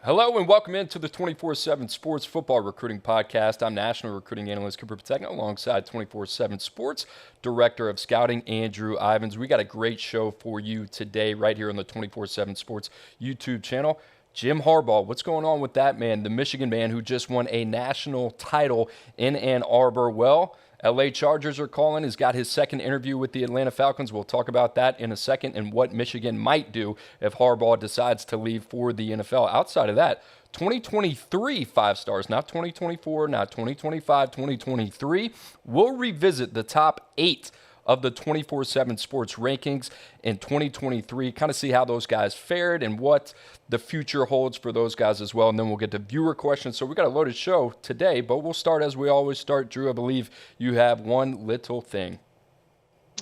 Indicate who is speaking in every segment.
Speaker 1: Hello and welcome into the 24/7 Sports Football Recruiting Podcast. I'm National Recruiting Analyst Cooper Petagna alongside 24/7 Sports Director of Scouting Andrew Ivins. We got a great show for you today right here on the 24/7 Sports YouTube channel. Jim Harbaugh, what's going on with that man, the Michigan man who just won a national title in Ann Arbor? Well, LA Chargers are calling. He's got his second interview with the Atlanta Falcons. We'll talk about that in a second and what Michigan might do if Harbaugh decides to leave for the NFL. Outside of that, 2023 five stars, not 2024, not 2025, 2023. We'll revisit the top 8 of the 24/7 Sports rankings in 2023, kind of see how those guys fared and what the future holds for those guys as well. And then we'll get to viewer questions. So we got a loaded show today, but we'll start as we always start. Drew, I believe you have one little thing.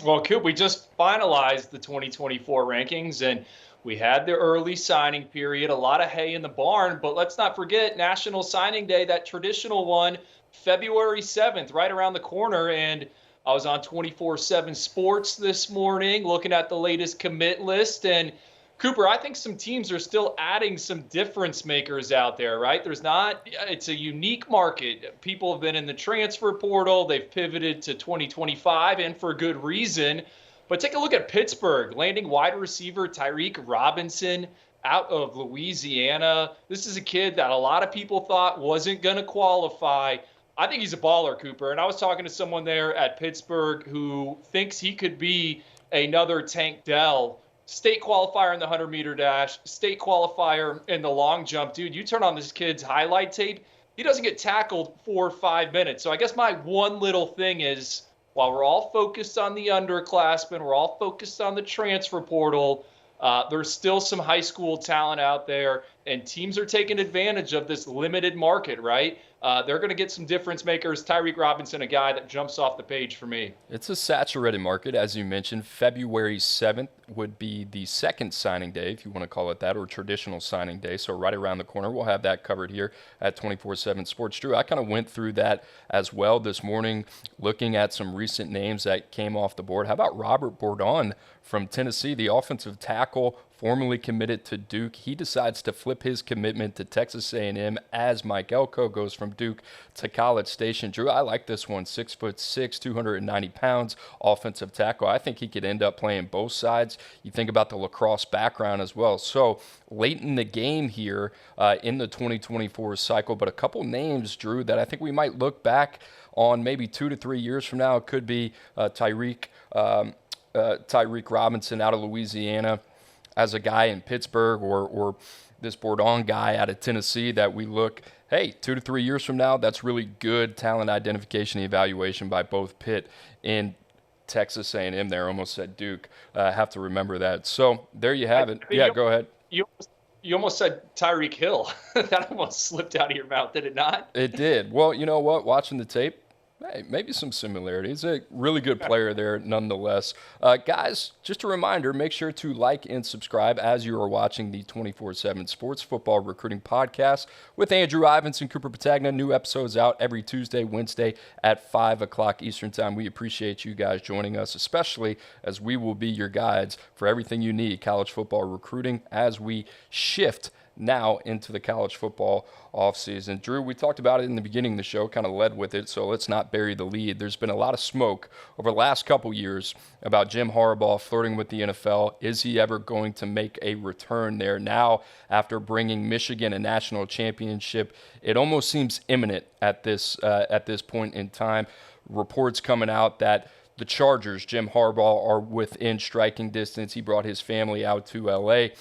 Speaker 2: Well, Coop, we just finalized the 2024 rankings, and we had the early signing period, a lot of hay in the barn, but let's not forget National Signing Day, that traditional one, February 7th, right around the corner. And I was on 24/7 Sports this morning looking at the latest commit list. And Cooper, I think some teams are still adding some difference makers out there, right? It's a unique market. People have been in the transfer portal. They've pivoted to 2025 and for good reason. But take a look at Pittsburgh, landing wide receiver Tyreek Robinson out of Louisiana. This is a kid that a lot of people thought wasn't going to qualify. I think he's a baller, Cooper. And I was talking to someone there at Pittsburgh who thinks he could be another Tank Dell. State qualifier in the 100-meter dash, state qualifier in the long jump. Dude, you turn on this kid's highlight tape, he doesn't get tackled for 5 minutes. So I guess my one little thing is, while we're all focused on the underclassmen, we're all focused on the transfer portal, there's still some high school talent out there, and teams are taking advantage of this limited market, right? They're going to get some difference makers. Tyreek Robinson, a guy that jumps off the page for me.
Speaker 1: It's a saturated market, as you mentioned. February 7th would be the second signing day, if you want to call it that, or traditional signing day. So right around the corner, we'll have that covered here at 24/7 Sports. Drew, I kind of went through that as well this morning, looking at some recent names that came off the board. How about Robert Bourdon from Tennessee, the offensive tackle, formerly committed to Duke? He decides to flip his commitment to Texas A&M as Mike Elko goes from Duke to College Station. Drew, I like this one. 6'6", 290 pounds, offensive tackle. I think he could end up playing both sides. You think about the lacrosse background as well. So late in the game here in the 2024 cycle, but a couple names, Drew, that I think we might look back on maybe 2 to 3 years from now. It could be Tyreek Robinson out of Louisiana as a guy in Pittsburgh, or this Bourdon guy out of Tennessee that we look, hey, 2 to 3 years from now, that's really good talent identification and evaluation by both Pitt and Texas A&M there. Almost said Duke. Have to remember that. So there you have it. Yeah, go ahead.
Speaker 2: You almost said Tyreek Hill. That almost slipped out of your mouth, did it not?
Speaker 1: It did. Well, you know what? Watching the tape, hey, maybe some similarities. A really good player there nonetheless. Guys, just a reminder, make sure to like and subscribe as you are watching the 24/7 Sports Football Recruiting Podcast with Andrew Ivins and Cooper Petagna. New episodes out every Tuesday, Wednesday at 5 o'clock Eastern Time. We appreciate you guys joining us, especially as we will be your guides for everything you need college football recruiting as we shift now into the college football offseason. Drew, we talked about it in the beginning of the show, kind of led with it, so let's not bury the lead. There's been a lot of smoke over the last couple years about Jim Harbaugh flirting with the NFL. Is he ever going to make a return there? Now, after bringing Michigan a national championship, it almost seems imminent at this point in time. Reports coming out that the Chargers, Jim Harbaugh, are within striking distance. He brought his family out to L.A.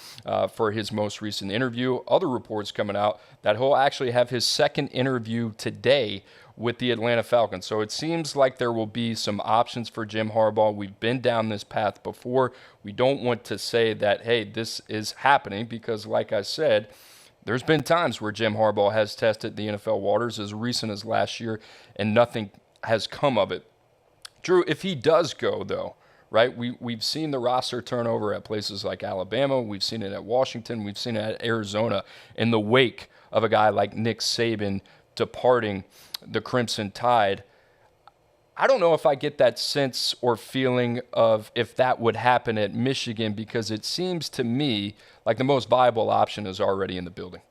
Speaker 1: For his most recent interview. Other reports coming out that he'll actually have his second interview today with the Atlanta Falcons. So it seems like there will be some options for Jim Harbaugh. We've been down this path before. We don't want to say that, hey, this is happening because, like I said, there's been times where Jim Harbaugh has tested the NFL waters as recent as last year, and nothing has come of it. Drew, if he does go, though, right, we've seen the roster turnover at places like Alabama. We've seen it at Washington. We've seen it at Arizona in the wake of a guy like Nick Saban departing the Crimson Tide. I don't know if I get that sense or feeling of if that would happen at Michigan, because it seems to me like the most viable option is already in the building.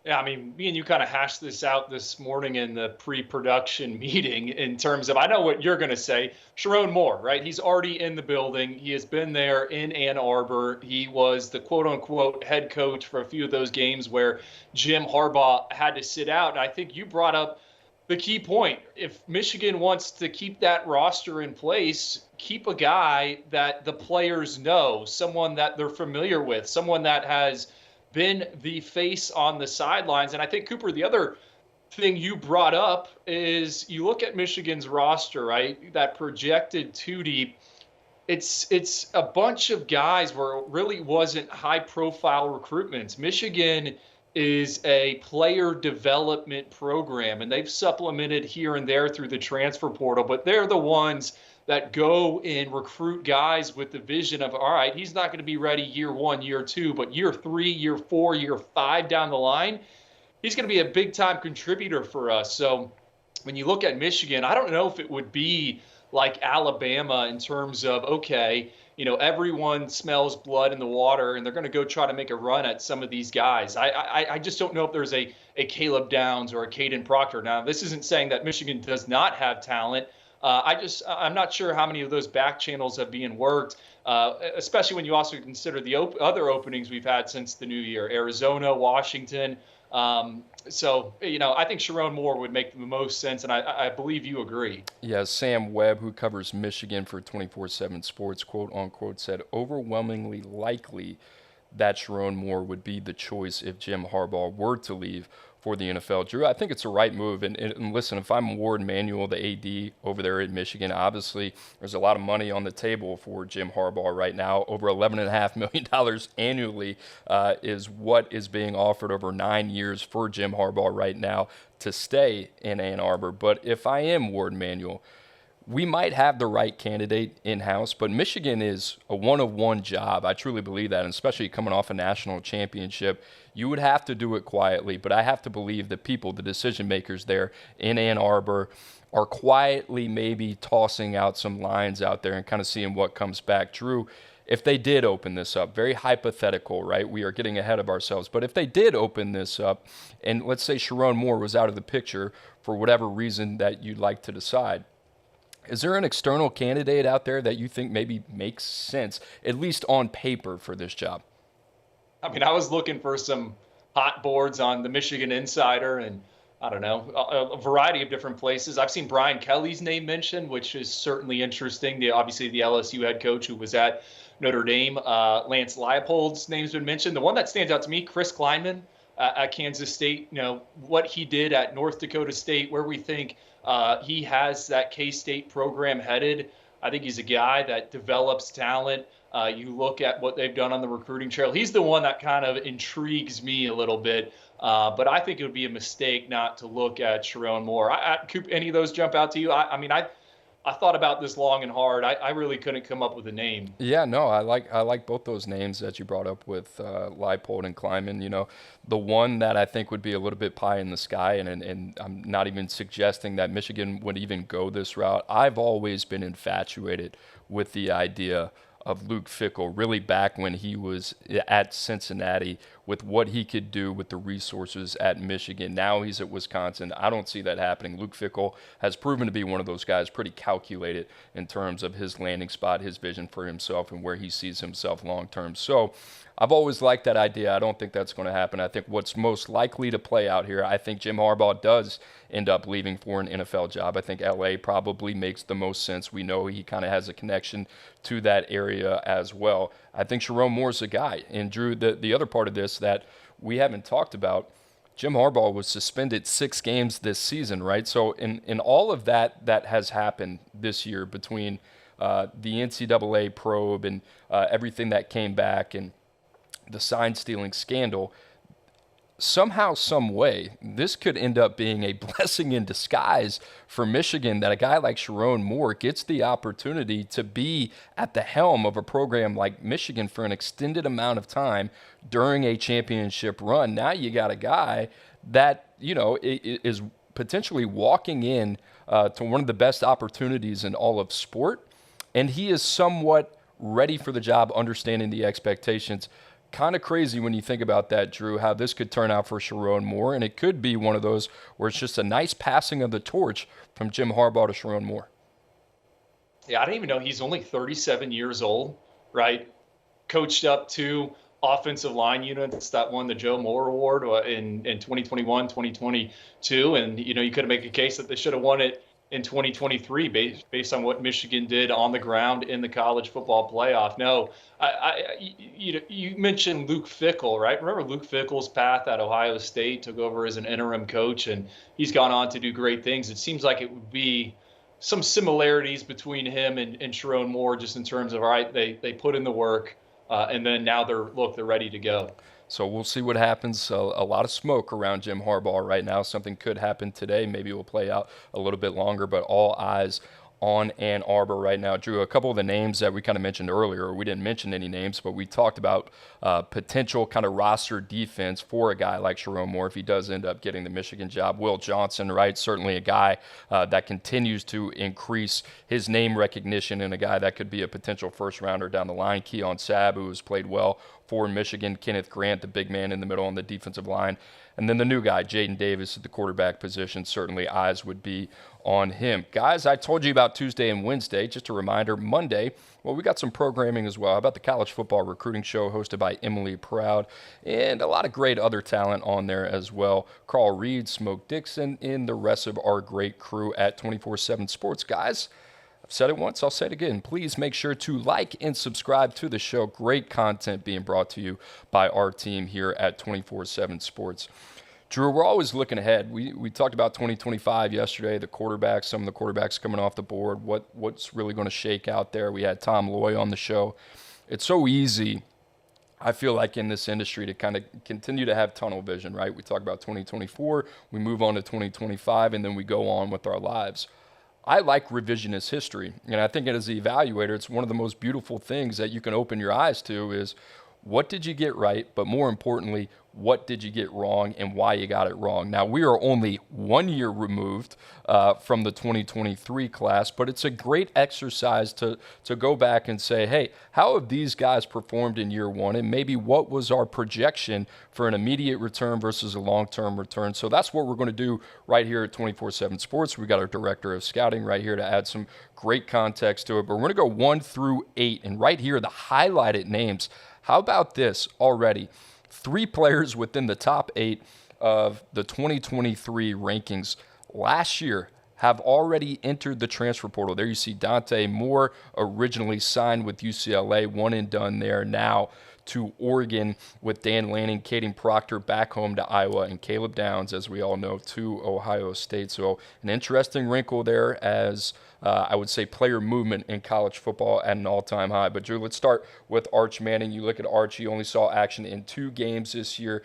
Speaker 2: Yeah, I mean, me and you kind of hashed this out this morning in the pre-production meeting in terms of, I know what you're going to say, Sharon Moore, right? He's already in the building. He has been there in Ann Arbor. He was the quote unquote head coach for a few of those games where Jim Harbaugh had to sit out. And I think you brought up the key point. If Michigan wants to keep that roster in place, keep a guy that the players know, someone that they're familiar with, someone that has been the face on the sidelines. And I think, Cooper, the other thing you brought up is you look at Michigan's roster, right? That projected two deep. It's a bunch of guys where it really wasn't high profile recruitments. Michigan is a player development program, and they've supplemented here and there through the transfer portal, but they're the ones that go and recruit guys with the vision of, all right, he's not going to be ready year 1, year 2, but year 3, year 4, year 5 down the line, he's going to be a big time contributor for us. So when you look at Michigan, I don't know if it would be like Alabama in terms of, okay, everyone smells blood in the water and they're going to go try to make a run at some of these guys. I just don't know if there's a Caleb Downs or a Caden Proctor. Now, this isn't saying that Michigan does not have talent. I'm not sure how many of those back channels have been worked, especially when you also consider the other openings we've had since the new year, Arizona, Washington. So, I think Sharon Moore would make the most sense, and I believe you agree.
Speaker 1: Yeah, Sam Webb, who covers Michigan for 24/7 Sports, quote unquote, said overwhelmingly likely that Sharon Moore would be the choice if Jim Harbaugh were to leave for the NFL. Drew, I think it's the right move. And listen, if I'm Ward Manuel, the AD over there at Michigan, obviously there's a lot of money on the table for Jim Harbaugh right now. Over $11.5 million annually is what is being offered over 9 years for Jim Harbaugh right now to stay in Ann Arbor. But if I am Ward Manuel, we might have the right candidate in-house, but Michigan is a one-of-one job. I truly believe that, and especially coming off a national championship. You would have to do it quietly, but I have to believe that people, the decision makers there in Ann Arbor, are quietly maybe tossing out some lines out there and kind of seeing what comes back. Drew, if they did open this up, very hypothetical, right? We are getting ahead of ourselves. But if they did open this up, and let's say Sharon Moore was out of the picture for whatever reason that you'd like to decide, is there an external candidate out there that you think maybe makes sense, at least on paper, for this job?
Speaker 2: I mean, I was looking for some hot boards on the Michigan Insider and, I don't know, a variety of different places. I've seen Brian Kelly's name mentioned, which is certainly interesting. Obviously, the LSU head coach who was at Notre Dame. Lance Leipold's name's been mentioned. The one that stands out to me, Chris Kleinman at Kansas State, what he did at North Dakota State, where we think he has that K-State program headed. I think he's a guy that develops talent. You look at what they've done on the recruiting trail. He's the one that kind of intrigues me a little bit. But I think it would be a mistake not to look at Sharon Moore. Coop, any of those jump out to you? I thought about this long and hard. I really couldn't come up with a name.
Speaker 1: Yeah, no, I like both those names that you brought up with Leipold and Kleiman. The one that I think would be a little bit pie in the sky, and I'm not even suggesting that Michigan would even go this route. I've always been infatuated with the idea of Luke Fickell, really back when he was at Cincinnati, with what he could do with the resources at Michigan. Now he's at Wisconsin. I don't see that happening. Luke Fickell has proven to be one of those guys pretty calculated in terms of his landing spot, his vision for himself, and where he sees himself long term. So I've always liked that idea. I don't think that's going to happen. I think what's most likely to play out here, I think Jim Harbaugh does end up leaving for an NFL job. I think LA probably makes the most sense. We know he kind of has a connection to that area as well. I think Sharon Moore's a guy. And Drew, the other part of this that we haven't talked about, Jim Harbaugh was suspended 6 games this season, right? So in all of that has happened this year between the NCAA probe and everything that came back and the sign stealing scandal, somehow, some way, this could end up being a blessing in disguise for Michigan, that a guy like Sharon Moore gets the opportunity to be at the helm of a program like Michigan for an extended amount of time during a championship run. Now you got a guy that, is potentially walking in to one of the best opportunities in all of sport, and he is somewhat ready for the job, understanding the expectations. kind of crazy when you think about that, Drew, how this could turn out for Sharon Moore. And it could be one of those where it's just a nice passing of the torch from Jim Harbaugh to Sharon Moore.
Speaker 2: Yeah, I didn't even know he's only 37 years old, right? Coached up to offensive line units that won the Joe Moore Award in 2021, 2022. And, you could make a case that they should have won it in 2023 based on what Michigan did on the ground in the college football playoff. No, you mentioned Luke Fickell, right? Remember Luke Fickell's path at Ohio State, took over as an interim coach, and he's gone on to do great things. It seems like it would be some similarities between him and Sharon Moore, just in terms of, all right, they put in the work, and then now they're ready to go.
Speaker 1: So we'll see what happens. A lot of smoke around Jim Harbaugh right now. Something could happen today. Maybe it will play out a little bit longer, but all eyes on Ann Arbor right now. Drew, a couple of the names that we kind of mentioned earlier, we didn't mention any names, but we talked about potential kind of roster defense for a guy like Sharon Moore if he does end up getting the Michigan job. Will Johnson, right? Certainly a guy that continues to increase his name recognition, and a guy that could be a potential first rounder down the line. Keon Sabb, who has played well for Michigan. Kenneth Grant, the big man in the middle on the defensive line. And then the new guy, Jaden Davis, at the quarterback position. Certainly eyes would be on him. Guys, I told you about Tuesday and Wednesday. Just a reminder, Monday, well, we got some programming as well. How about the College Football Recruiting Show hosted by Emily Proud, and a lot of great other talent on there as well. Carl Reed, Smoke Dixon, and the rest of our great crew at 24/7 Sports. Guys, I've said it once, I'll say it again. Please make sure to like and subscribe to the show. Great content being brought to you by our team here at 24/7 Sports. Drew, we're always looking ahead. We talked about 2025 yesterday, the quarterbacks, some of the quarterbacks coming off the board, what's really going to shake out there. We had Tom Loy on the show. It's so easy, I feel like, in this industry to kind of continue to have tunnel vision, right? We talk about 2024, we move on to 2025, and then we go on with our lives. I like revisionist history, and I think as the evaluator, it's one of the most beautiful things that you can open your eyes to is what did you get right, but more importantly, what did you get wrong and why you got it wrong. Now, we are only 1 year removed from the 2023 class, but it's a great exercise to go back and say, hey, how have these guys performed in year one, and maybe what was our projection for an immediate return versus a long-term return. So that's what we're going to do right here at 24/7 Sports. We got our director of scouting right here to add some great context to it, but we're going to go 1 through 8, and right here, the highlighted names. How about this already? 3 players within the top 8 of the 2023 rankings last year have already entered the transfer portal. There you see Dante Moore, originally signed with UCLA, one and done there, now to Oregon with Dan Lanning, Caden Proctor back home to Iowa, and Caleb Downs, as we all know, to Ohio State. So an interesting wrinkle there as I would say player movement in college football at an all-time high. But Drew, let's start with Arch Manning. You look at Arch, he only saw action in 2 games this year.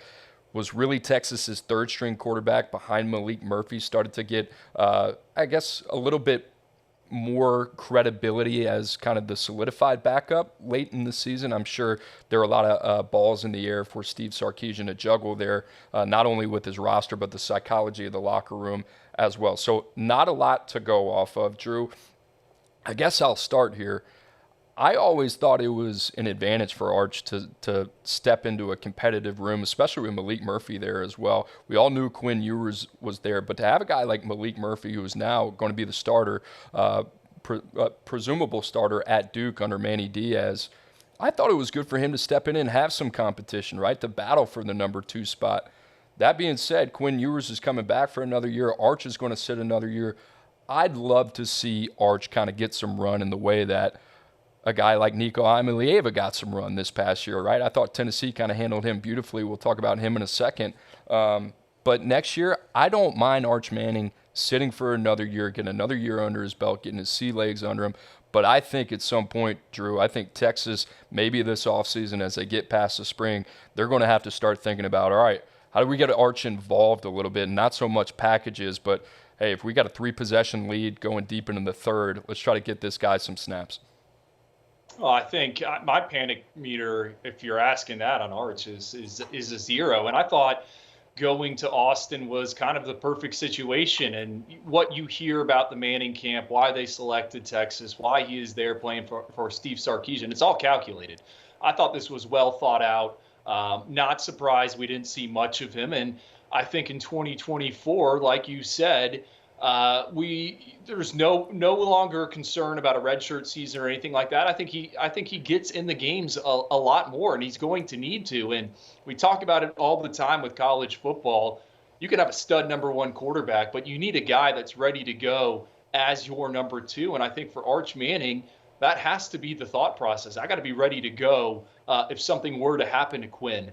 Speaker 1: Was really Texas's third-string quarterback behind Malik Murphy. Started to get, I guess, a little bit more credibility as kind of the solidified backup late in the season. I'm sure there are a lot of balls in the air for Steve Sarkisian to juggle there, not only with his roster, but the psychology of the locker room as well. So not a lot to go off of, Drew. I guess I'll start here. I always thought it was an advantage for Arch to step into a competitive room, especially with Malik Murphy there as well. We all knew Quinn Ewers was there, but to have a guy like Malik Murphy, who is now going to be the starter, presumable starter at Duke under Manny Diaz, I thought it was good for him to step in and have some competition, right, to battle for the number 2 spot. That being said, Quinn Ewers is coming back for another year. Arch is going to sit another year. I'd love to see Arch kind of get some run in the way that a guy like Nico Imalieva got some run this past year, right? I thought Tennessee kind of handled him beautifully. We'll talk about him in a second. But next year, I don't mind Arch Manning sitting for another year, getting another year under his belt, getting his sea legs under him. But I think at some point, Drew, I think Texas, maybe this offseason as they get past the spring, they're going to have to start thinking about, all right, how do we get Arch involved a little bit? Not so much packages, but, hey, if we got a 3-possession lead going deep into the third, let's try to get this guy some snaps.
Speaker 2: Well, I think my panic meter, if you're asking that on Arch, is a 0. And I thought going to Austin was kind of the perfect situation. And what you hear about the Manning camp, why they selected Texas, why he is there playing for Steve Sarkisian, it's all calculated. I thought this was well thought out. Not surprised we didn't see much of him. And I think in 2024, like you said, there's no longer concern about a redshirt season or anything like that. I think he gets in the games a lot more, and he's going to need to. And we talk about it all the time with college football. You can have a stud number one quarterback, but you need a guy that's ready to go as your number two. And I think for Arch Manning, that has to be the thought process. I got to be ready to go if something were to happen to Quinn.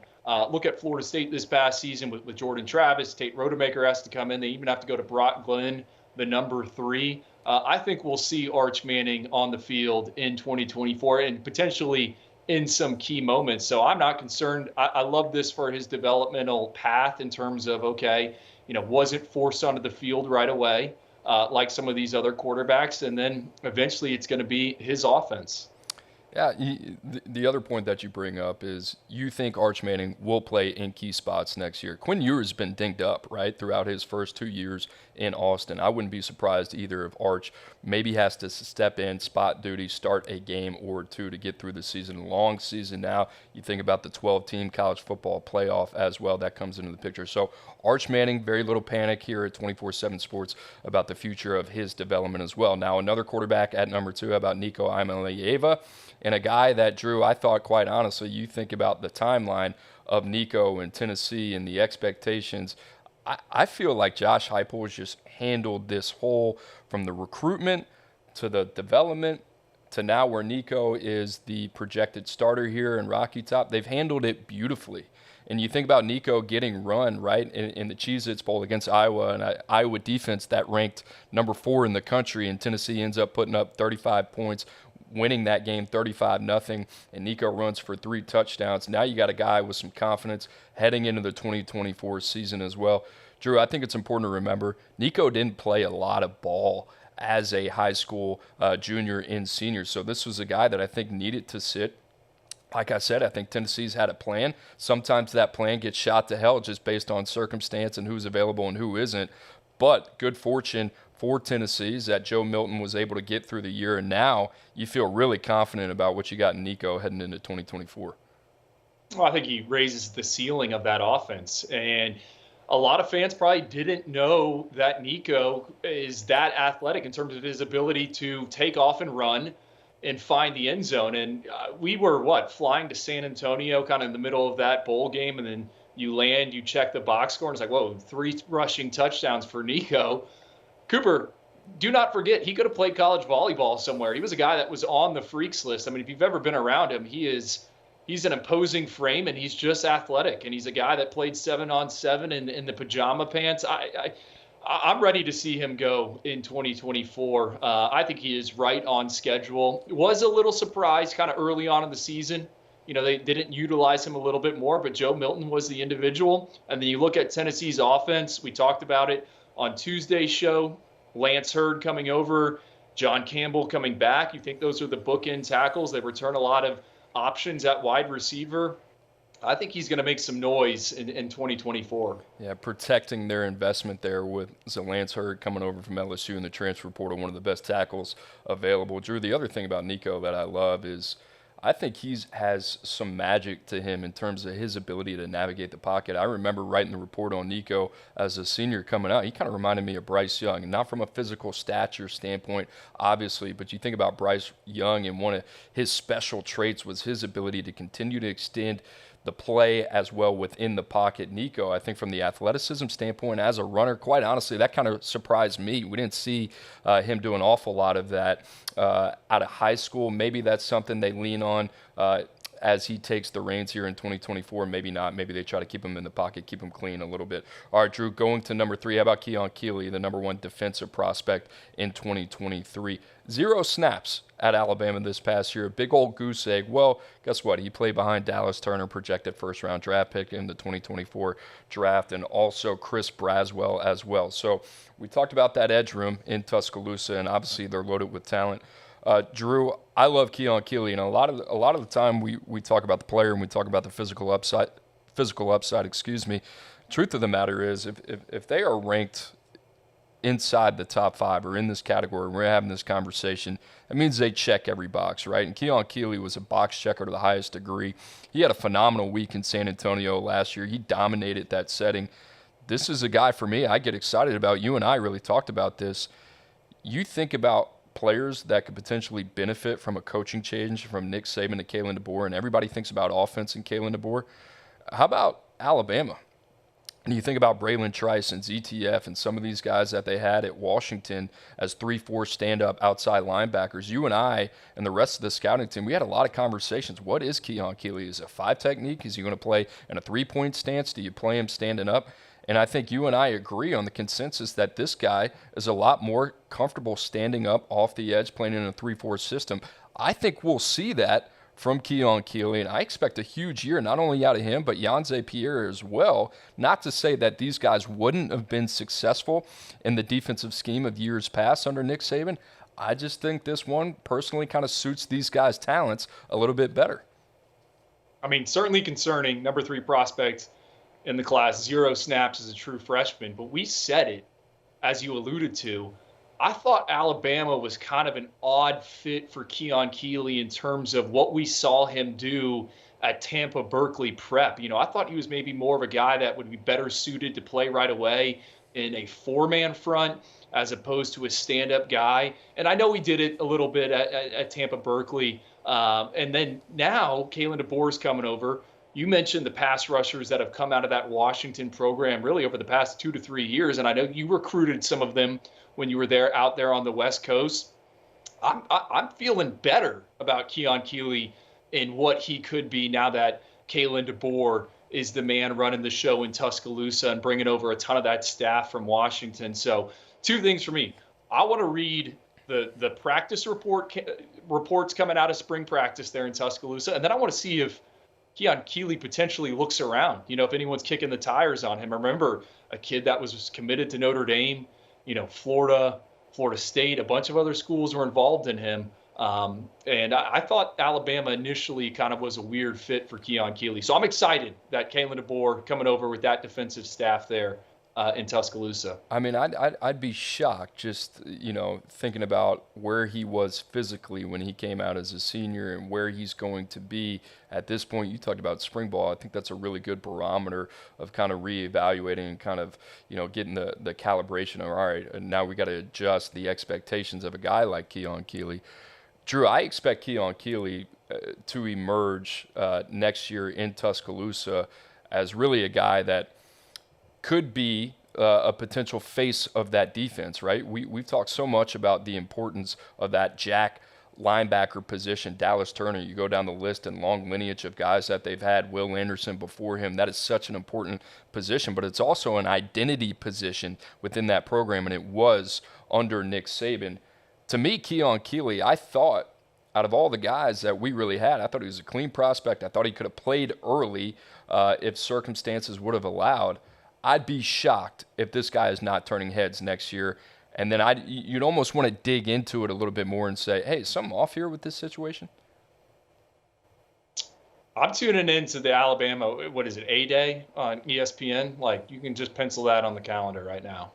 Speaker 2: Look at Florida State this past season with Jordan Travis. Tate Rodemaker has to come in. They even have to go to Brock Glenn, the number three. I think we'll see Arch Manning on the field in 2024 and potentially in some key moments. So I'm not concerned. I love this for his developmental path in terms of, okay, wasn't forced onto the field right away like some of these other quarterbacks. And then eventually it's going to be his offense.
Speaker 1: Yeah, the other point that you bring up is you think Arch Manning will play in key spots next year. Quinn Ewers has been dinged up, right, throughout his first 2 years in Austin. I wouldn't be surprised either if Arch maybe has to step in, spot duty, start a game or two to get through the season. Long season now. You think about the 12-team college football playoff as well. That comes into the picture. So Arch Manning, very little panic here at 24/7 Sports about the future of his development as well. Now another quarterback at number 2, how about Nico Imalieva? And a guy that, Drew, I thought, quite honestly, you think about the timeline of Nico in Tennessee and the expectations. I feel like Josh Heupel has just handled this whole, from the recruitment to the development to now where Nico is the projected starter here in Rocky Top. They've handled it beautifully. And you think about Nico getting run, right, in the Cheez-Its Bowl against Iowa, and Iowa defense that ranked number 4 in the country, and Tennessee ends up putting up 35 points, winning that game 35-0, and Nico runs for 3 touchdowns. Now you got a guy with some confidence heading into the 2024 season as well. Drew, I think it's important to remember, Nico didn't play a lot of ball as a high school junior and senior, so this was a guy that I think needed to sit. Like I said, I think Tennessee's had a plan. Sometimes that plan gets shot to hell just based on circumstance and who's available and who isn't. But good fortune for Tennessee is that Joe Milton was able to get through the year, and now you feel really confident about what you got in Nico heading into 2024.
Speaker 2: Well, I think he raises the ceiling of that offense. And a lot of fans probably didn't know that Nico is that athletic in terms of his ability to take off and run and find the end zone. And we were, flying to San Antonio kind of in the middle of that bowl game, and then you land, you check the box score, and it's like, whoa, 3 rushing touchdowns for Nico. Cooper, do not forget, he could have played college volleyball somewhere. He was a guy that was on the freaks list. I mean, if you've ever been around him, he's an imposing frame, and he's just athletic. And he's a guy that played 7-on-7 in the pajama pants. I'm ready to see him go in 2024. I think he is right on schedule. Was a little surprised kind of early on in the season. They didn't utilize him a little bit more, but Joe Milton was the individual. And then you look at Tennessee's offense. We talked about it on Tuesday's show. Lance Hurd coming over, John Campbell coming back. You think those are the bookend tackles? They return a lot of options at wide receiver. I think he's going to make some noise in 2024.
Speaker 1: Yeah, protecting their investment there with Lance Hurd coming over from LSU in the transfer portal, one of the best tackles available. Drew, the other thing about Nico that I love is I think he has some magic to him in terms of his ability to navigate the pocket. I remember writing the report on Nico as a senior coming out. He kind of reminded me of Bryce Young, not from a physical stature standpoint, obviously, but you think about Bryce Young, and one of his special traits was his ability to continue to extend the play as well within the pocket. Nico, I think from the athleticism standpoint as a runner, quite honestly, that kind of surprised me. We didn't see him do an awful lot of that out of high school. Maybe that's something they lean on as he takes the reins here in 2024. Maybe not. Maybe they try to keep him in the pocket, keep him clean a little bit. All right, Drew, going to number 3, how about Keon Keeley, the number 1 defensive prospect in 2023? 0 snaps at Alabama this past year. Big old goose egg. Well, guess what? He played behind Dallas Turner, projected first-round draft pick in the 2024 draft, and also Chris Braswell as well. So we talked about that edge room in Tuscaloosa, and obviously they're loaded with talent. Drew, I love Keon Keeley, and a lot of the time we talk about the player and we talk about the physical upside. Truth of the matter is, if they are ranked inside the top 5 or in this category, we're having this conversation, that means they check every box, right? And Keon Keeley was a box checker to the highest degree. He had a phenomenal week in San Antonio last year. He dominated that setting. This is a guy for me I get excited about. You and I really talked about this. You think about players that could potentially benefit from a coaching change from Nick Saban to Kalen DeBoer, and everybody thinks about offense and Kalen DeBoer. How about Alabama? And you think about Braylon Trice and ZTF and some of these guys that they had at Washington as 3-4 stand-up outside linebackers. You and I and the rest of the scouting team, we had a lot of conversations. What is Keon Keeley? Is it a 5 technique? Is he going to play in a 3-point stance? Do you play him standing up? And I think you and I agree on the consensus that this guy is a lot more comfortable standing up off the edge, playing in a 3-4 system. I think we'll see that from Keon Keeley, and I expect a huge year, not only out of him, but Yanze Pierre as well. Not to say that these guys wouldn't have been successful in the defensive scheme of years past under Nick Saban. I just think this one personally kind of suits these guys' talents a little bit better.
Speaker 2: I mean, certainly concerning, number 3 prospect in the class, 0 snaps as a true freshman, but we said it, as you alluded to. I thought Alabama was kind of an odd fit for Keon Keeley in terms of what we saw him do at Tampa Berkeley Prep. You know, I thought he was maybe more of a guy that would be better suited to play right away in a 4-man front as opposed to a stand-up guy. And I know he did it a little bit at Tampa Berkeley. And then now Kalen DeBoer's coming over. You mentioned the pass rushers that have come out of that Washington program really over the past 2 to 3 years, and I know you recruited some of them when you were out there on the West Coast. I'm feeling better about Keon Keeley and what he could be now that Kalen DeBoer is the man running the show in Tuscaloosa and bringing over a ton of that staff from Washington. So 2 things for me. I want to read the practice reports coming out of spring practice there in Tuscaloosa, and then I want to see if Keon Keeley potentially looks around, you know, if anyone's kicking the tires on him. I remember a kid that was committed to Notre Dame, you know, Florida State, a bunch of other schools were involved in him. And I thought Alabama initially kind of was a weird fit for Keon Keeley. So I'm excited that Kalen DeBoer coming over with that defensive staff there in Tuscaloosa.
Speaker 1: I mean, I'd be shocked just, you know, thinking about where he was physically when he came out as a senior and where he's going to be at this point. You talked about spring ball. I think that's a really good barometer of kind of reevaluating and kind of, you know, getting the calibration of, all right, and now we got to adjust the expectations of a guy like Keon Keeley. Drew, I expect Keon Keeley to emerge next year in Tuscaloosa as really a guy that could be a potential face of that defense, right? We've talked so much about the importance of that jack linebacker position. Dallas Turner, you go down the list and long lineage of guys that they've had, Will Anderson before him. That is such an important position, but it's also an identity position within that program, and it was under Nick Saban. To me, Keon Keeley, I thought out of all the guys that we really had, I thought he was a clean prospect. I thought he could have played early if circumstances would have allowed. I'd be shocked if this guy is not turning heads next year. And then you'd almost want to dig into it a little bit more and say, hey, is something off here with this situation?
Speaker 2: I'm tuning into the Alabama, what is it, A-Day on ESPN? Like, you can just pencil that on the calendar right now.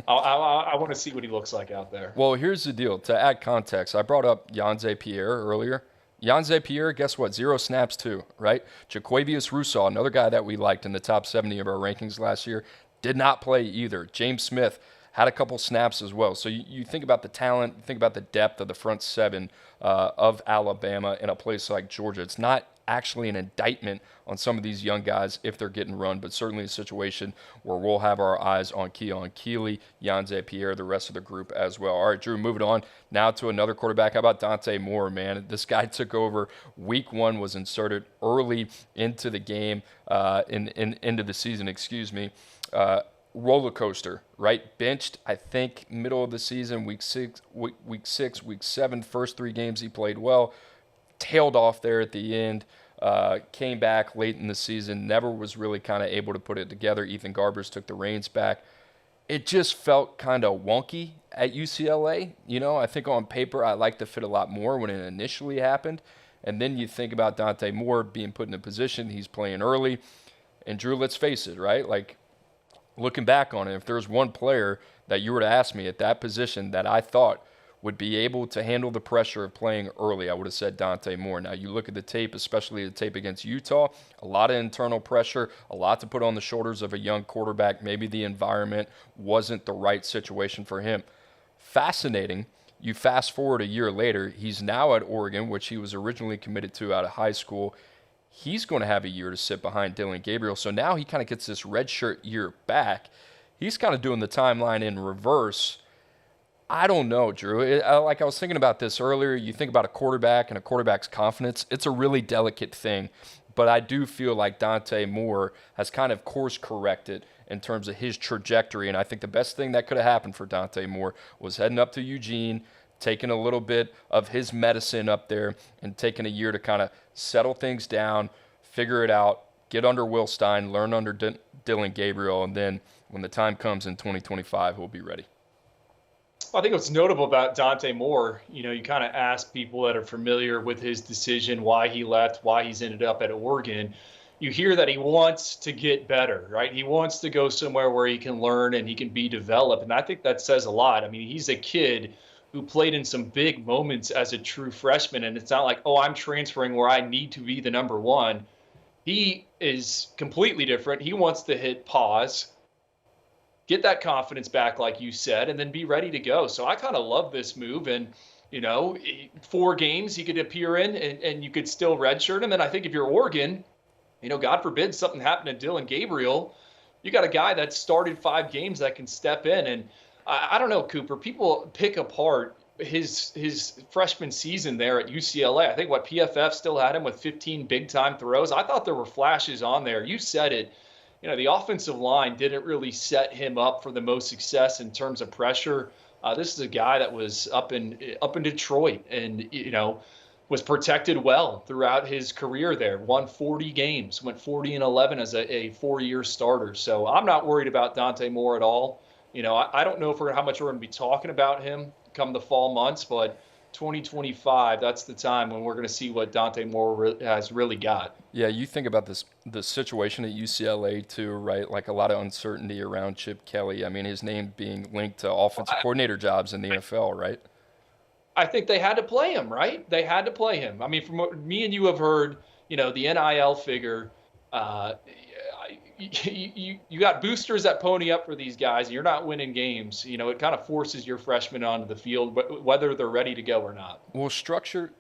Speaker 2: I want to see what he looks like out there.
Speaker 1: Well, here's the deal. To add context, I brought up Yanze Pierre earlier. Yanze Pierre, guess what? 0 snaps too, right? Jaquavius Rousseau, another guy that we liked in the top 70 of our rankings last year, did not play either. James Smith had a couple snaps as well. So you think about the talent, you think about the depth of the front 7 of Alabama in a place like Georgia. It's not actually an indictment on some of these young guys if they're getting run, but certainly a situation where we'll have our eyes on Keon Keeley, Yanze Pierre, the rest of the group as well. All right, Drew, moving on now to another quarterback. How about Dante Moore, man? This guy took over week 1, was inserted early into the game, into the season, roller coaster, right? Benched, I think, middle of the season, week 6, week 7, first 3 games he played well, tailed off there at the end, came back late in the season, never was really kind of able to put it together. Ethan Garbers took the reins back. It just felt kind of wonky at UCLA. You know, I think on paper I liked the fit a lot more when it initially happened. And then you think about Dante Moore being put in a position, he's playing early. And Drew, let's face it, right? Like, looking back on it, if there's one player that you were to ask me at that position that I thought would be able to handle the pressure of playing early, I would have said Dante Moore. Now, you look at the tape, especially the tape against Utah, a lot of internal pressure, a lot to put on the shoulders of a young quarterback. Maybe the environment wasn't the right situation for him. Fascinating. You fast forward a year later, he's now at Oregon, which he was originally committed to out of high school. He's going to have a year to sit behind Dillon Gabriel. So now he kind of gets this redshirt year back. He's kind of doing the timeline in reverse. I don't know, Drew. Like I was thinking about this earlier, you think about a quarterback and a quarterback's confidence. It's a really delicate thing. But I do feel like Dante Moore has kind of course corrected in terms of his trajectory. And I think the best thing that could have happened for Dante Moore was heading up to Eugene, taking a little bit of his medicine up there, and taking a year to kind of settle things down, figure it out, get under Will Stein, learn under Dillon Gabriel, and then when the time comes in 2025, he'll be ready.
Speaker 2: I think what's notable about Dante Moore, you kind of ask people that are familiar with his decision, why he left, why he's ended up at Oregon. You hear that he wants to get better, right? He wants to go somewhere where he can learn and he can be developed. And I think that says a lot. I mean, he's a kid who played in some big moments as a true freshman. And it's not like, oh, I'm transferring where I need to be the number one. He is completely different. He wants to hit pause, get that confidence back, like you said, and then be ready to go. So I kind of love this move. And, 4 games he could appear in and you could still redshirt him. And I think if you're Oregon, God forbid something happened to Dillon Gabriel, you got a guy that started 5 games that can step in. And I don't know, Cooper, people pick apart his freshman season there at UCLA. I think PFF still had him with 15 big-time throws. I thought there were flashes on there. You said it. The offensive line didn't really set him up for the most success in terms of pressure. This is a guy that was up in Detroit and, was protected well throughout his career there. Won 40 games, went 40-11 as a 4-year starter. So I'm not worried about Dante Moore at all. I don't know how much we're going to be talking about him come the fall months, but 2025, that's the time when we're going to see what Dante Moore has really got.
Speaker 1: Yeah, you think about the situation at UCLA too, right? Like a lot of uncertainty around Chip Kelly. I mean, his name being linked to offensive coordinator jobs in the NFL, right?
Speaker 2: I think they had to play him, right? They had to play him. I mean, from what me and you have heard, the NIL figure, you got boosters that pony up for these guys, and you're not winning games. It kind of forces your freshmen onto the field, whether they're ready to go or not.
Speaker 1: Well, structure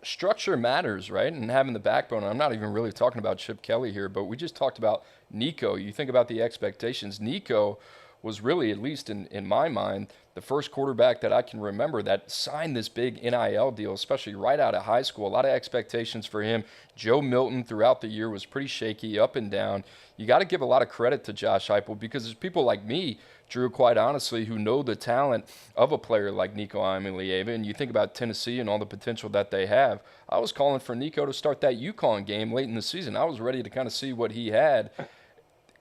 Speaker 1: matters, right? And having the backbone. I'm not even really talking about Chip Kelly here, but we just talked about Nico. You think about the expectations. Nico was really, at least in my mind, the first quarterback that I can remember that signed this big NIL deal, especially right out of high school. A lot of expectations for him. Joe Milton throughout the year was pretty shaky, up and down. You got to give a lot of credit to Josh Heupel because there's people like me, Drew, quite honestly, who know the talent of a player like Nico Imalieva. And you think about Tennessee and all the potential that they have. I was calling for Nico to start that UConn game late in the season. I was ready to kind of see what he had.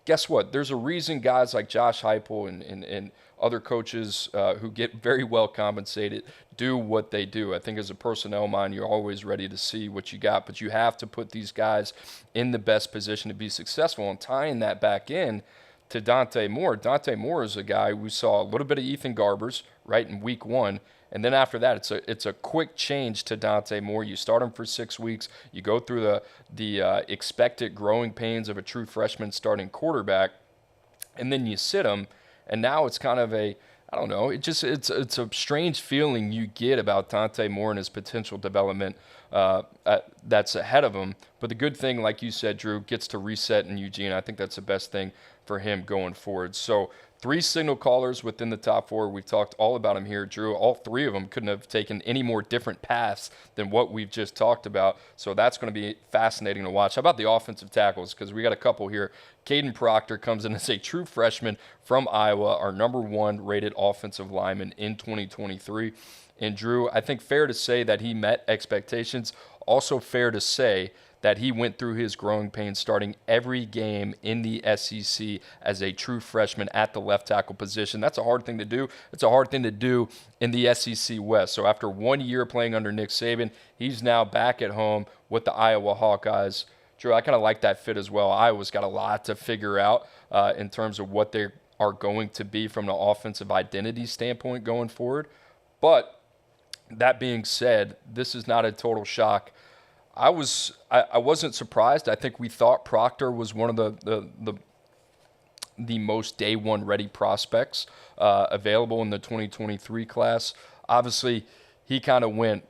Speaker 1: Guess what? There's a reason guys like Josh Heupel and other coaches who get very well compensated do what they do. I think as a personnel mind, you're always ready to see what you got, but you have to put these guys in the best position to be successful. And tying that back in to Dante Moore. Dante Moore is a guy we saw a little bit of Ethan Garbers right in week 1. And then after that, it's a quick change to Dante Moore. You start him for 6 weeks. You go through the expected growing pains of a true freshman starting quarterback, and then you sit him. And now it's kind of it's a strange feeling you get about Dante Moore and his potential development that's ahead of him. But the good thing, like you said, Drew, gets to reset in Eugene. I think that's the best thing for him going forward. So 3 signal callers within the top 4. We've talked all about them here, Drew. All 3 of them couldn't have taken any more different paths than what we've just talked about. So that's going to be fascinating to watch. How about the offensive tackles? Because we got a couple here. Caden Proctor comes in as a true freshman from Iowa, our number 1 rated offensive lineman in 2023. And Drew, I think fair to say that he met expectations. Also fair to say that he went through his growing pains starting every game in the SEC as a true freshman at the left tackle position. That's a hard thing to do. It's a hard thing to do in the SEC West. So after 1 year playing under Nick Saban, he's now back at home with the Iowa Hawkeyes. Drew, I kind of like that fit as well. Iowa's got a lot to figure out in terms of what they're are going to be from an offensive identity standpoint going forward. But that being said, this is not a total shock. I wasn't surprised. I think we thought Proctor was one of the most day one ready prospects available in the 2023 class. Obviously, he kind of went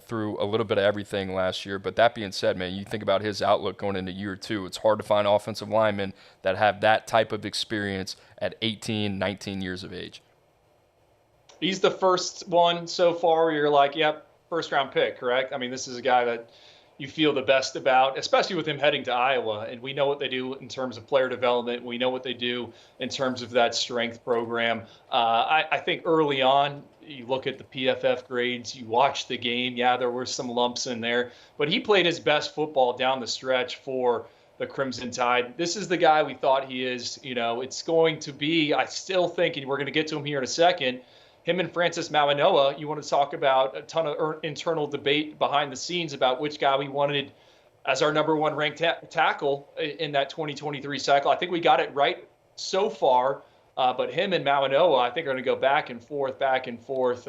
Speaker 1: through a little bit of everything last year. But that being said, man, you think about his outlook going into year two. It's hard to find offensive linemen that have that type of experience at 18, 19 years of age.
Speaker 2: He's the first one so far where you're like, yep, first round pick, correct? I mean, this is a guy that you feel the best about, especially with him heading to Iowa. And we know what they do in terms of player development. We know what they do in terms of that strength program. I think early on, you look at the PFF grades, you watch the game. Yeah, there were some lumps in there, but he played his best football down the stretch for the Crimson Tide. This is the guy we thought he is. You know, it's going to be, I still think, and we're going to get to him here in a second, him and Francis Mauigoa. You want to talk about a ton of internal debate behind the scenes about which guy we wanted as our number one ranked tackle in that 2023 cycle. I think we got it right so far, but him and Mauigoa, I think, are going to go back and forth, back and forth.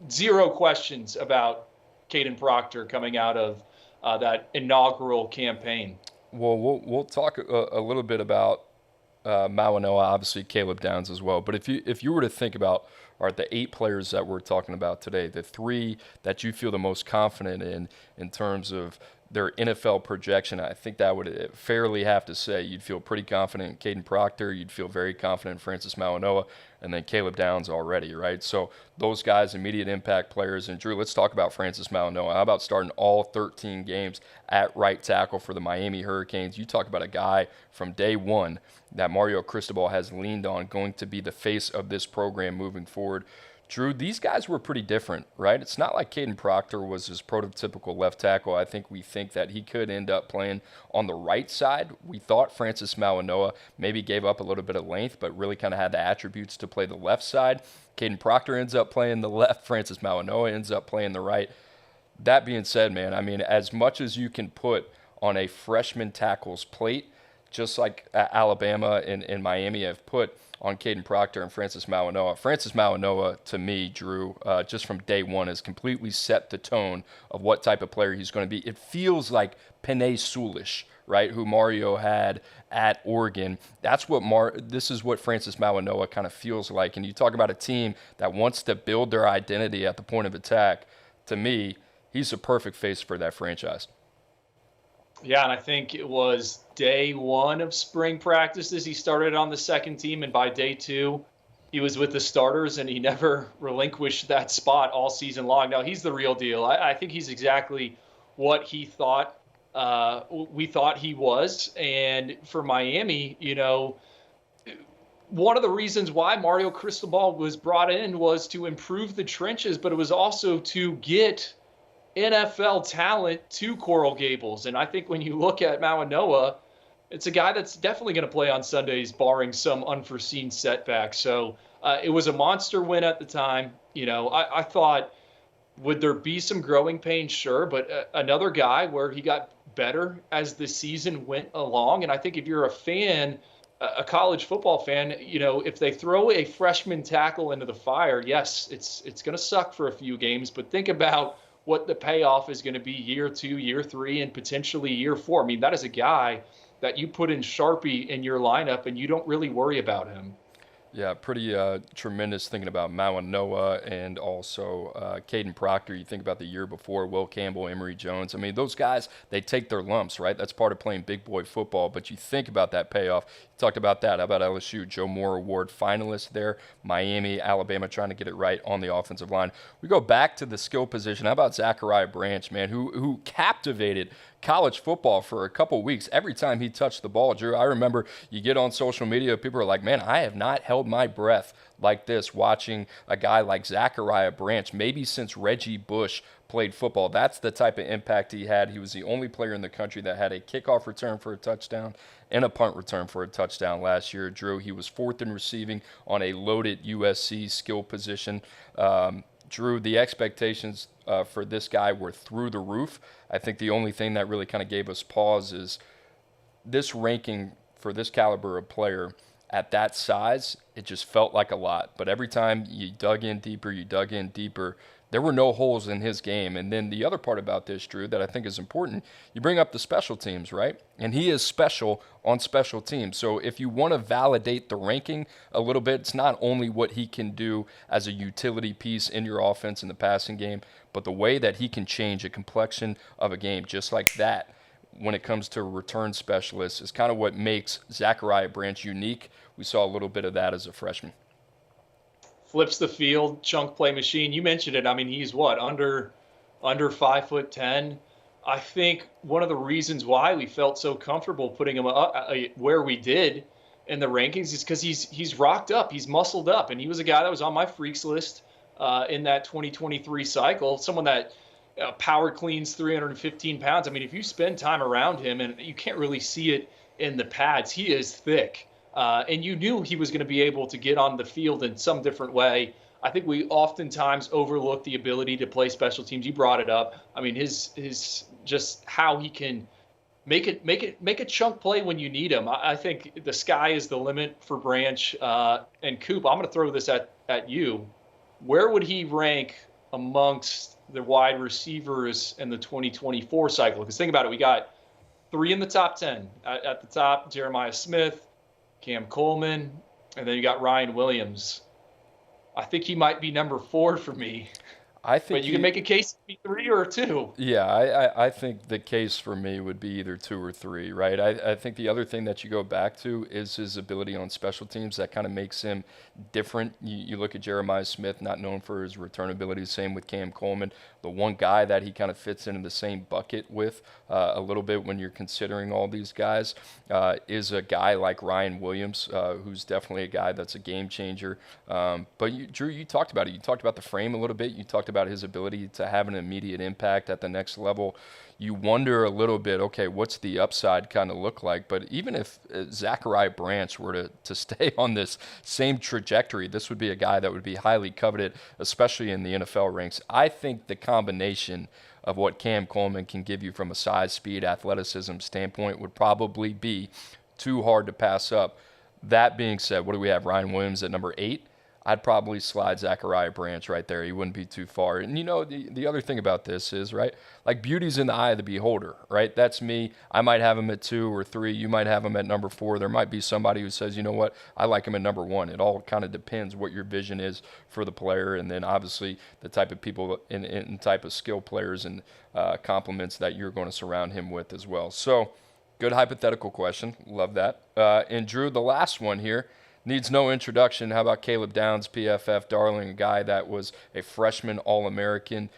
Speaker 2: Zero questions about Caden Proctor coming out of that inaugural campaign.
Speaker 1: Well, we'll talk a little bit about Mauigoa, obviously Caleb Downs as well. But if you were to think about the 8 players that we're talking about today, the 3 that you feel the most confident in terms of their NFL projection, I think that would fairly have to say you'd feel pretty confident in Caden Proctor, you'd feel very confident in Francis Mauigoa, and then Caleb Downs already, right? So those guys, immediate impact players. And Drew, let's talk about Francis Mauigoa. How about starting all 13 games at right tackle for the Miami Hurricanes? You talk about a guy from day one that Mario Cristobal has leaned on, going to be the face of this program moving forward. Drew, these guys were pretty different, right? It's not like Caden Proctor was his prototypical left tackle. I think we think that he could end up playing on the right side. We thought Francis Mauigoa maybe gave up a little bit of length, but really kind of had the attributes to play the left side. Caden Proctor ends up playing the left. Francis Mauigoa ends up playing the right. That being said, man, I mean, as much as you can put on a freshman tackle's plate, just like Alabama and Miami have put on Caden Proctor and Francis Mauigoa. Francis Mauigoa, to me, Drew, just from day one, has completely set the tone of what type of player he's going to be. It feels like Penei Sulish, right, who Mario had at Oregon. That's what this is what Francis Mauigoa kind of feels like. And you talk about a team that wants to build their identity at the point of attack. To me, he's the perfect face for that franchise.
Speaker 2: Yeah, and I think it was day one of spring practices. He started on the second team, and by day 2, he was with the starters, and he never relinquished that spot all season long. Now, he's the real deal. I think he's exactly what he thought we thought he was. And for Miami, you know, one of the reasons why Mario Cristobal was brought in was to improve the trenches, but it was also to get NFL talent to Coral Gables. And I think when you look at Mauigoa, it's a guy that's definitely going to play on Sundays, barring some unforeseen setback. So it was a monster win at the time. You know, I thought, would there be some growing pains? Sure. But another guy where he got better as the season went along. And I think if you're a fan, a college football fan, you know, if they throw a freshman tackle into the fire, yes, it's going to suck for a few games. But think about what the payoff is going to be year 2, year 3, and potentially year 4. I mean, that is a guy that you put in Sharpie in your lineup and you don't really worry about him.
Speaker 1: Yeah, pretty tremendous thinking about Mauigoa and also Caden Proctor. You think about the year before, Will Campbell, Emory Jones. I mean, those guys, they take their lumps, right? That's part of playing big boy football. But you think about that payoff. You talked about that. How about LSU? Joe Moore Award finalist there. Miami, Alabama trying to get it right on the offensive line. We go back to the skill position. How about Zachariah Branch, man, who captivated college football for a couple weeks every time he touched the ball, Drew. I remember you get on social media, people are like, man, I have not held my breath like this watching a guy like Zachariah Branch, maybe since Reggie Bush played football. That's the type of impact he had. He was the only player in the country that had a kickoff return for a touchdown and a punt return for a touchdown last year, Drew. He was 4th in receiving on a loaded USC skill position. Drew, the expectations for this guy were through the roof. I think the only thing that really kind of gave us pause is this ranking for this caliber of player at that size, it just felt like a lot. But every time you dug in deeper, there were no holes in his game. And then the other part about this, Drew, that I think is important, you bring up the special teams, right? And he is special on special teams. So if you want to validate the ranking a little bit, it's not only what he can do as a utility piece in your offense in the passing game, but the way that he can change a complexion of a game just like that when it comes to return specialists is kind of what makes Zachariah Branch unique. We saw a little bit of that as a freshman.
Speaker 2: Flips the field, chunk play machine. You mentioned it. I mean, he's what, under 5'10". I think one of the reasons why we felt so comfortable putting him where we did in the rankings is because he's rocked up, he's muscled up, and he was a guy that was on my freaks list in that 2023 cycle. Someone that power cleans 315 pounds. I mean, if you spend time around him, and you can't really see it in the pads, he is thick. And you knew he was going to be able to get on the field in some different way. I think we oftentimes overlook the ability to play special teams. You brought it up. I mean, his just how he can make a chunk play when you need him. I think the sky is the limit for Branch. And Coop, I'm going to throw this at you. Where would he rank amongst the wide receivers in the 2024 cycle? Because think about it, we got 3 in the top 10. At the top, Jeremiah Smith, Cam Coleman, and then you got Ryan Williams. I think he might be number 4 for me.
Speaker 1: I think
Speaker 2: but you can make a case to be 3 or 2.
Speaker 1: Yeah, I think the case for me would be either 2 or 3, right? I think the other thing that you go back to is his ability on special teams. That kind of makes him different. You look at Jeremiah Smith, not known for his return ability. Same with Cam Coleman. The one guy that he kind of fits into the same bucket with a little bit when you're considering all these guys is a guy like Ryan Williams, who's definitely a guy that's a game changer. But Drew, you talked about it. You talked about the frame a little bit. You talked about his ability to have an immediate impact at the next level. You wonder a little bit, okay, what's the upside kind of look like? But even if Zachariah Branch were to stay on this same trajectory, this would be a guy that would be highly coveted, especially in the NFL ranks. I think the combination of what Cam Coleman can give you from a size, speed, athleticism standpoint would probably be too hard to pass up. That being said, what do we have? Ryan Williams at number 8? I'd probably slide Zachariah Branch right there. He wouldn't be too far. And you know, the other thing about this is, right, like beauty's in the eye of the beholder, right? That's me. I might have him at 2 or 3. You might have him at number 4. There might be somebody who says, you know what, I like him at number 1. It all kind of depends what your vision is for the player, and then obviously the type of people and type of skill players and compliments that you're going to surround him with as well. So good hypothetical question. Love that. And Drew, the last one here, needs no introduction. How about Caleb Downs, PFF darling, a guy that was a freshman All-American,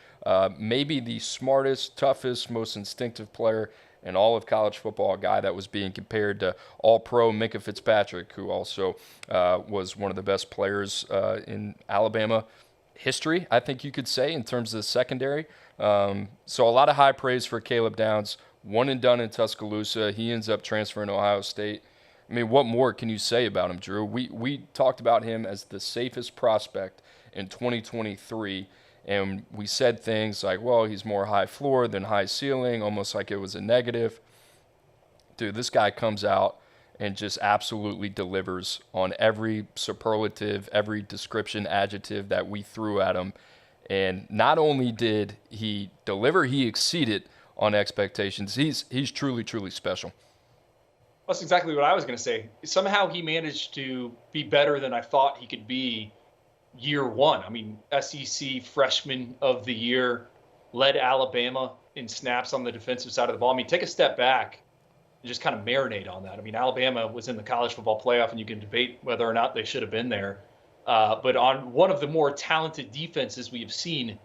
Speaker 1: maybe the smartest, toughest, most instinctive player in all of college football, a guy that was being compared to All-Pro Minkah Fitzpatrick, who also was one of the best players in Alabama history, I think you could say, in terms of the secondary. So a lot of high praise for Caleb Downs. One and done in Tuscaloosa. He ends up transferring to Ohio State. I mean, what more can you say about him, Drew? We talked about him as the safest prospect in 2023, and we said things like, well, he's more high floor than high ceiling, almost like it was a negative. Dude, this guy comes out and just absolutely delivers on every superlative, every description, adjective that we threw at him. And not only did he deliver, he exceeded on expectations. He's truly, truly special.
Speaker 2: That's exactly what I was going to say. Somehow he managed to be better than I thought he could be year one. I mean, SEC Freshman of the Year, led Alabama in snaps on the defensive side of the ball. I mean, take a step back and just kind of marinate on that. I mean, Alabama was in the college football playoff, and you can debate whether or not they should have been there. But on one of the more talented defenses we have seen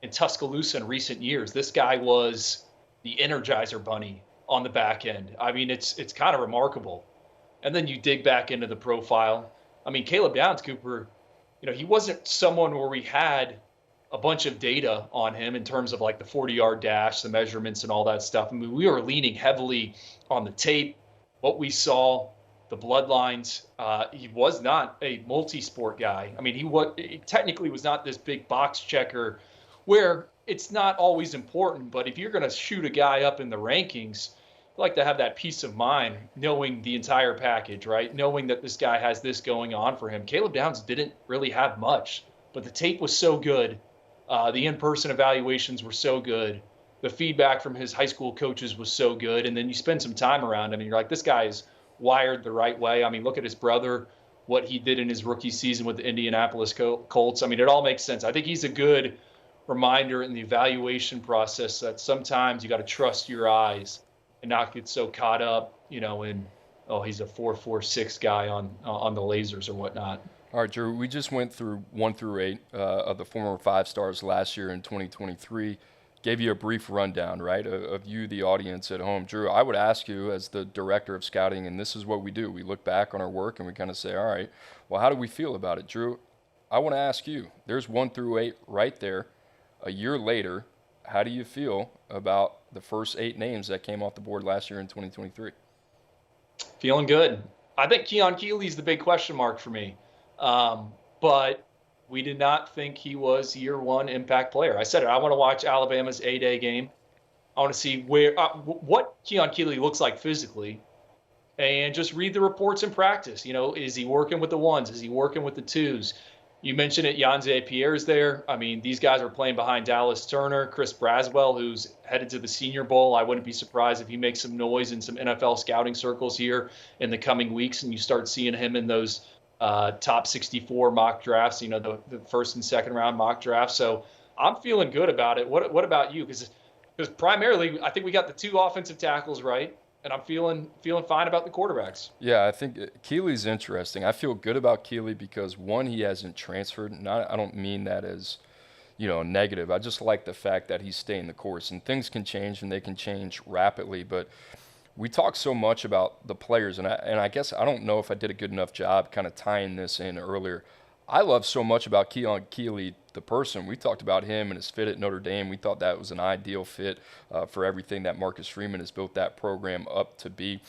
Speaker 2: in Tuscaloosa in recent years, this guy was the Energizer Bunny on the back end. I mean, it's kind of remarkable. And then you dig back into the profile. I mean, Caleb Downs, Cooper, you know, he wasn't someone where we had a bunch of data on him in terms of like the 40-yard dash, the measurements and all that stuff. I mean, we were leaning heavily on the tape, what we saw, the bloodlines. He was not a multi-sport guy. I mean, he technically was not this big box checker where it's not always important, but if you're going to shoot a guy up in the rankings, like to have that peace of mind knowing the entire package, right? Knowing that this guy has this going on for him. Caleb Downs didn't really have much, but the tape was so good. The in-person evaluations were so good. The feedback from his high school coaches was so good. And then you spend some time around him and you're like, this guy is wired the right way. I mean, look at his brother, what he did in his rookie season with the Indianapolis Colts. I mean, it all makes sense. I think he's a good reminder in the evaluation process that sometimes you got to trust your eyes and not get so caught up, in, oh, he's a 4.46 guy on the lasers or whatnot.
Speaker 1: All right, Drew, we just went through 1 through 8 of the former 5-stars last year in 2023. Gave you a brief rundown, right, of you, the audience at home. Drew, I would ask you as the director of scouting, and this is what we do. We look back on our work and we kind of say, all right, well, how do we feel about it? Drew, I want to ask you, there's 1 through 8 right there. A year later, how do you feel about the first 8 names that came off the board last year in 2023?
Speaker 2: Feeling good. I think Keon Keeley's the big question mark for me. But we did not think he was year 1 impact player. I said it. I want to watch Alabama's A-Day game. I want to see what Keon Keeley looks like physically and just read the reports in practice. Is he working with the 1s? Is he working with the 2s? You mentioned it, Yanze Pierre's there. I mean, these guys are playing behind Dallas Turner, Chris Braswell, who's headed to the Senior Bowl. I wouldn't be surprised if he makes some noise in some NFL scouting circles here in the coming weeks, and you start seeing him in those top 64 mock drafts, the first and second round mock drafts. So I'm feeling good about it. What about you? Because primarily, I think we got the 2 offensive tackles right. And I'm feeling fine about the quarterbacks.
Speaker 1: Yeah, I think Keeley's interesting. I feel good about Keeley because, 1, he hasn't transferred. I don't mean that as, negative. I just like the fact that he's staying the course. And things can change, and they can change rapidly. But we talk so much about the players, and I guess I don't know if I did a good enough job kind of tying this in earlier. I love so much about Keon Keeley, the person. We talked about him and his fit at Notre Dame. We thought that was an ideal fit for everything that Marcus Freeman has built that program up to be.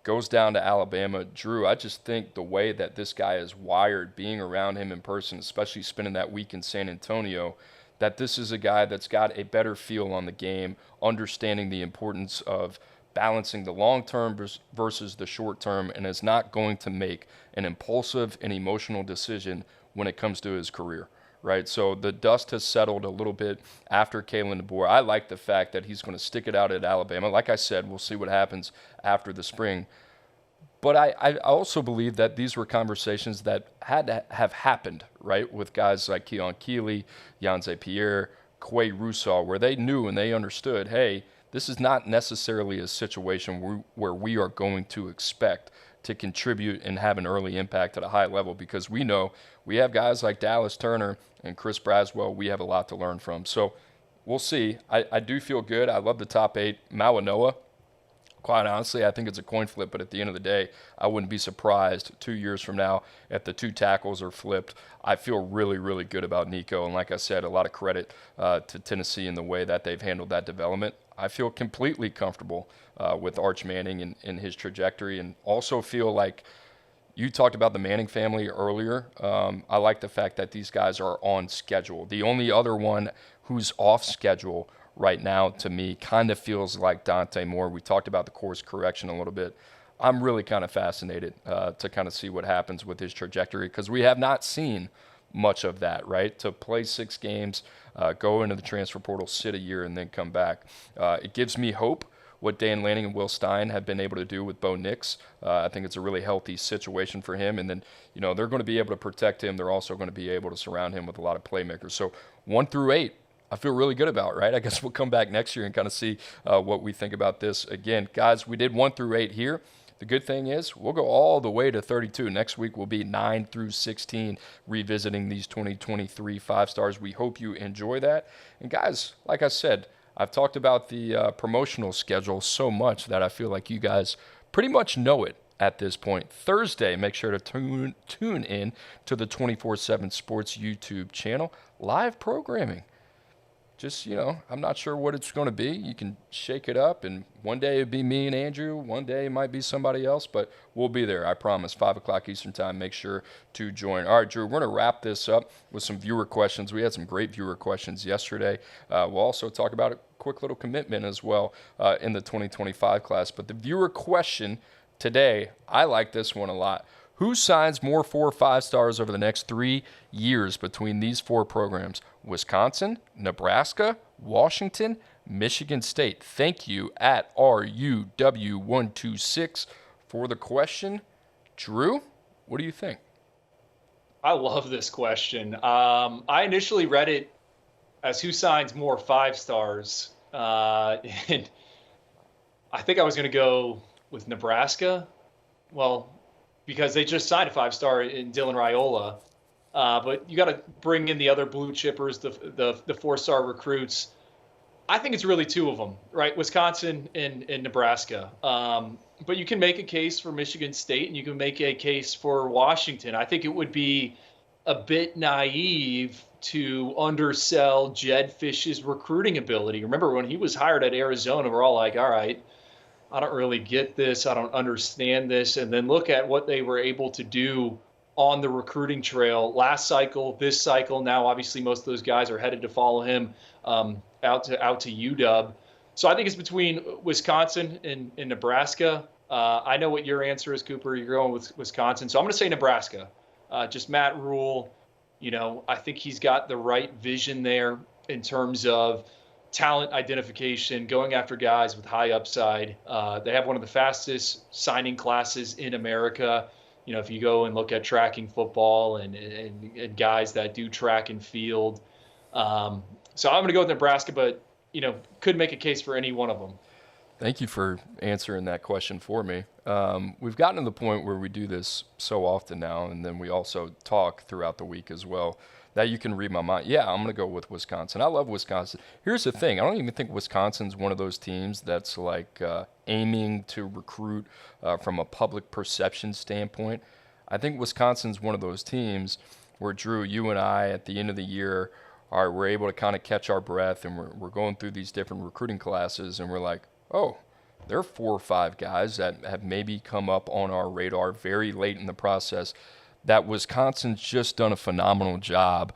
Speaker 1: Goes down to Alabama. Drew, I just think the way that this guy is wired, being around him in person, especially spending that week in San Antonio, that this is a guy that's got a better feel on the game, understanding the importance of balancing the long-term versus the short-term, and is not going to make an impulsive and emotional decision when it comes to his career, right? So the dust has settled a little bit after Kalen DeBoer. I like the fact that he's going to stick it out at Alabama. Like I said, we'll see what happens after the spring. But I also believe that these were conversations that had to have happened, right, with guys like Keon Keeley, Yanze Pierre, Quay Russaw, where they knew and they understood, hey, this is not necessarily a situation where we are going to expect to contribute and have an early impact at a high level, because we know we have guys like Dallas Turner and Chris Braswell we have a lot to learn from. So we'll see. I do feel good. I love the top 8. Mawanoa, quite honestly, I think it's a coin flip, but at the end of the day, I wouldn't be surprised 2 years from now if the 2 tackles are flipped. I feel really, really good about Nico. And like I said, a lot of credit to Tennessee in the way that they've handled that development. I feel completely comfortable with Arch Manning and his trajectory, and also feel like you talked about the Manning family earlier. I like the fact that these guys are on schedule. The only other one who's off schedule right now, to me, kind of feels like Dante Moore. We talked about the course correction a little bit. I'm really kind of fascinated to kind of see what happens with his trajectory, because we have not seen much of that, right? To play 6 games, go into the transfer portal, sit a year, and then come back. It gives me hope what Dan Lanning and Will Stein have been able to do with Bo Nix. I think it's a really healthy situation for him. And then, they're going to be able to protect him. They're also going to be able to surround him with a lot of playmakers. So 1 through 8, I feel really good about, right? I guess we'll come back next year and kind of see what we think about this. Again, guys, we did 1 through 8 here. The good thing is we'll go all the way to 32. Next week will be 9 through 16, revisiting these 2023 5-stars. We hope you enjoy that. And guys, like I said, I've talked about the promotional schedule so much that I feel like you guys pretty much know it at this point. Thursday, make sure to tune in to the 24/7 Sports YouTube channel. Live programming. just, I'm not sure what it's going to be. You can shake it up, and one day it'd be me and Andrew. One day it might be somebody else, but we'll be there. I promise. 5 o'clock Eastern time. Make sure to join. All right, Drew, we're going to wrap this up with some viewer questions. We had some great viewer questions yesterday. We'll also talk about a quick little commitment as well in the 2025 class. But the viewer question today, I like this one a lot. Who signs more 4 or 5 stars over the next 3 years between these 4 programs? Wisconsin, Nebraska, Washington, Michigan State. Thank you at RUW126 for the question. Drew, what do you think?
Speaker 2: I love this question. I initially read it as who signs more 5 stars. And I think I was going to go with Nebraska. Well, because they just signed a 5-star in Dylan Raiola. But you got to bring in the other blue chippers, the 4-star recruits. I think it's really 2 of them, right? Wisconsin and Nebraska. But you can make a case for Michigan State, and you can make a case for Washington. I think it would be a bit naive to undersell Jedd Fisch's recruiting ability. Remember when he was hired at Arizona, we're all like, all right, I don't really get this. I don't understand this. And then look at what they were able to do on the recruiting trail last cycle, this cycle. Now, obviously, most of those guys are headed to follow him out to UW. So I think it's between Wisconsin and Nebraska. I know what your answer is, Cooper. You're going with Wisconsin. So I'm going to say Nebraska. Just Matt Rule, I think he's got the right vision there in terms of talent identification, going after guys with high upside. They have one of the fastest signing classes in America. If you go and look at tracking football and guys that do track and field. So I'm going to go with Nebraska, but, could make a case for any one of them.
Speaker 1: Thank you for answering that question for me. We've gotten to the point where we do this so often now, and then we also talk throughout the week as well, that you can read my mind. Yeah, I'm going to go with Wisconsin. I love Wisconsin. Here's the thing. I don't even think Wisconsin's one of those teams that's like aiming to recruit from a public perception standpoint. I think Wisconsin's one of those teams where, Drew, you and I at the end of the year, we're able to kind of catch our breath, and we're going through these different recruiting classes, and we're like, oh, there are 4 or 5 guys that have maybe come up on our radar very late in the process that Wisconsin's just done a phenomenal job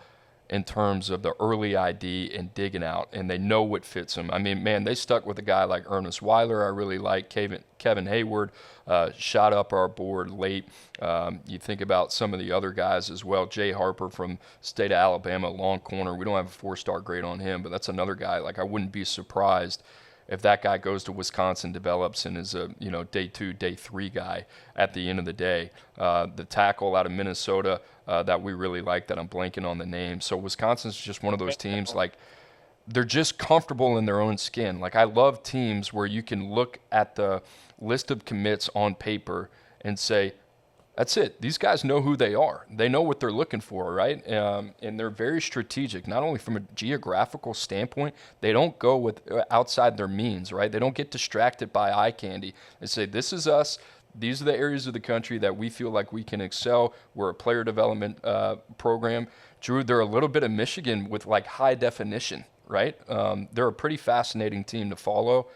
Speaker 1: in terms of the early ID and digging out, and they know what fits them. I mean, man, they stuck with a guy like Ernest Weiler. I really like Kevin Hayward, shot up our board late. You think about some of the other guys as well. Jay Harper from state of Alabama, long corner. We don't have a 4-star grade on him, but that's another guy. Like, I wouldn't be surprised if that guy goes to Wisconsin, develops, and is a day 2, day 3 guy at the end of the day. The tackle out of Minnesota that we really like, that I'm blanking on the name. So Wisconsin's just one of those teams, like, they're just comfortable in their own skin. Like, I love teams where you can look at the list of commits on paper and say, that's it. These guys know who they are. They know what they're looking for, right? And they're very strategic, not only from a geographical standpoint. They don't go with outside their means, right? They don't get distracted by eye candy. They say, this is us. These are the areas of the country that we feel like we can excel. We're a player development program. Drew, they're a little bit of Michigan with, like, high definition, right? They're a pretty fascinating team to follow.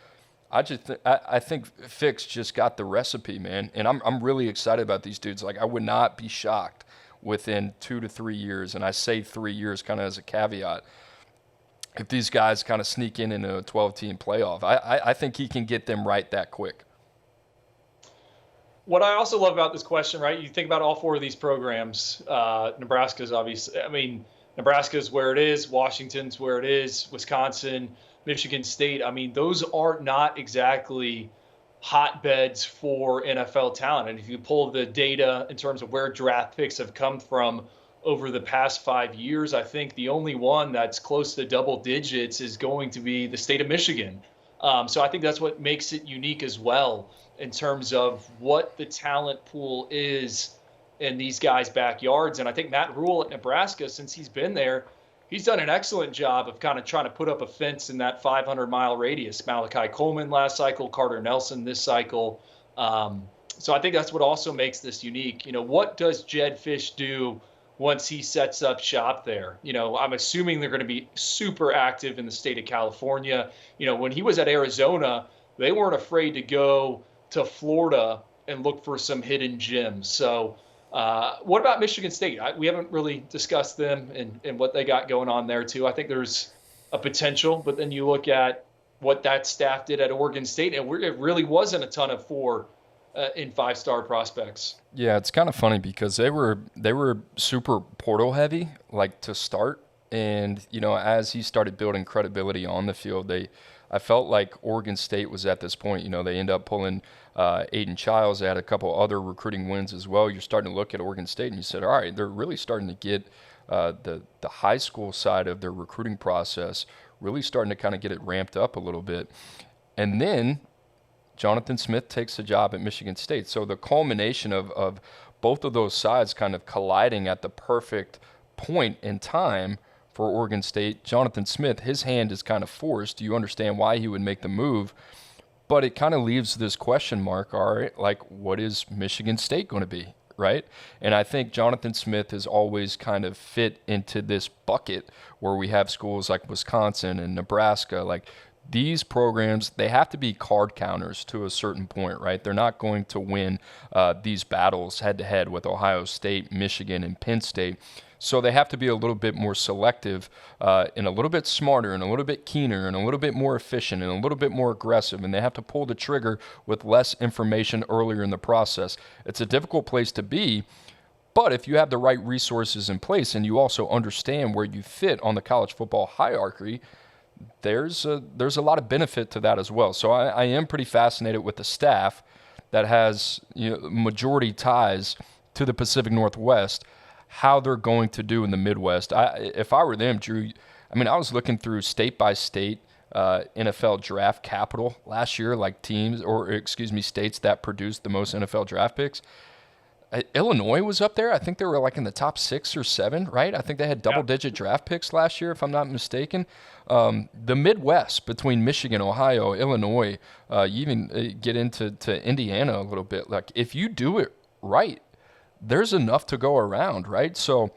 Speaker 1: I think Fix just got the recipe, man, and I'm really excited about these dudes. Like, I would not be shocked within 2 to 3 years, and I say 3 years kind of as a caveat, if these guys kind of sneak in a 12-team playoff. I think he can get them right that quick.
Speaker 2: What I also love about this question, right? You think about all 4 of these programs. Nebraska's obviously, Nebraska's where it is. Washington's where it is. Wisconsin, Michigan State. Those are not exactly hotbeds for NFL talent. And if you pull the data in terms of where draft picks have come from over the past 5 years, I think the only one that's close to double digits is going to be the state of Michigan. So I think that's what makes it unique as well in terms of what the talent pool is in these guys' backyards. And I think Matt Rule at Nebraska, since he's been there, he's done an excellent job of kind of trying to put up a fence in that 500-mile radius. Malachi Coleman last cycle, Carter Nelson this cycle. So I think that's what also makes this unique. What does Jedd Fisch do once he sets up shop there. I'm assuming they're going to be super active in the state of California. When he was at Arizona, they weren't afraid to go to Florida and look for some hidden gems. So, what about Michigan State? We haven't really discussed them and what they got going on there, too. I think there's a potential, but then you look at what that staff did at Oregon State, and it really wasn't a ton of 4 in 5-star prospects.
Speaker 1: Yeah, it's kind of funny because they were super portal heavy, like to start, and as he started building credibility on the field, I felt like Oregon State was at this point. They end up pulling Aiden Childs. They had a couple other recruiting wins as well. You're starting to look at Oregon State, and you said, all right, they're really starting to get the high school side of their recruiting process really starting to kind of get it ramped up a little bit, and then Jonathan Smith takes a job at Michigan State. So the culmination of both of those sides kind of colliding at the perfect point in time for Oregon State. Jonathan Smith, his hand is kind of forced. You understand why he would make the move, but it kind of leaves this question mark, all right, like what is Michigan State going to be, right? And I think Jonathan Smith has always kind of fit into this bucket where we have schools like Wisconsin and Nebraska, like these programs, they have to be card counters to a certain point, right? They're not going to win these battles head-to-head with Ohio State, Michigan, and Penn State. So they have to be a little bit more selective and a little bit smarter and a little bit keener and a little bit more efficient and a little bit more aggressive. And they have to pull the trigger with less information earlier in the process. It's a difficult place to be. But if you have the right resources in place and you also understand where you fit on the college football hierarchy, there's a lot of benefit to that as well. So I am pretty fascinated with the staff that has majority ties to the Pacific Northwest, how they're going to do in the Midwest. If I were them, Drew, I was looking through state by state NFL draft capital last year, like states that produced the most NFL draft picks. Illinois was up there. I think they were like in the top 6 or 7, right? I think they had double-digit draft picks last year, if I'm not mistaken. The Midwest, between Michigan, Ohio, Illinois, you even get into Indiana a little bit. Like, if you do it right, there's enough to go around, right? So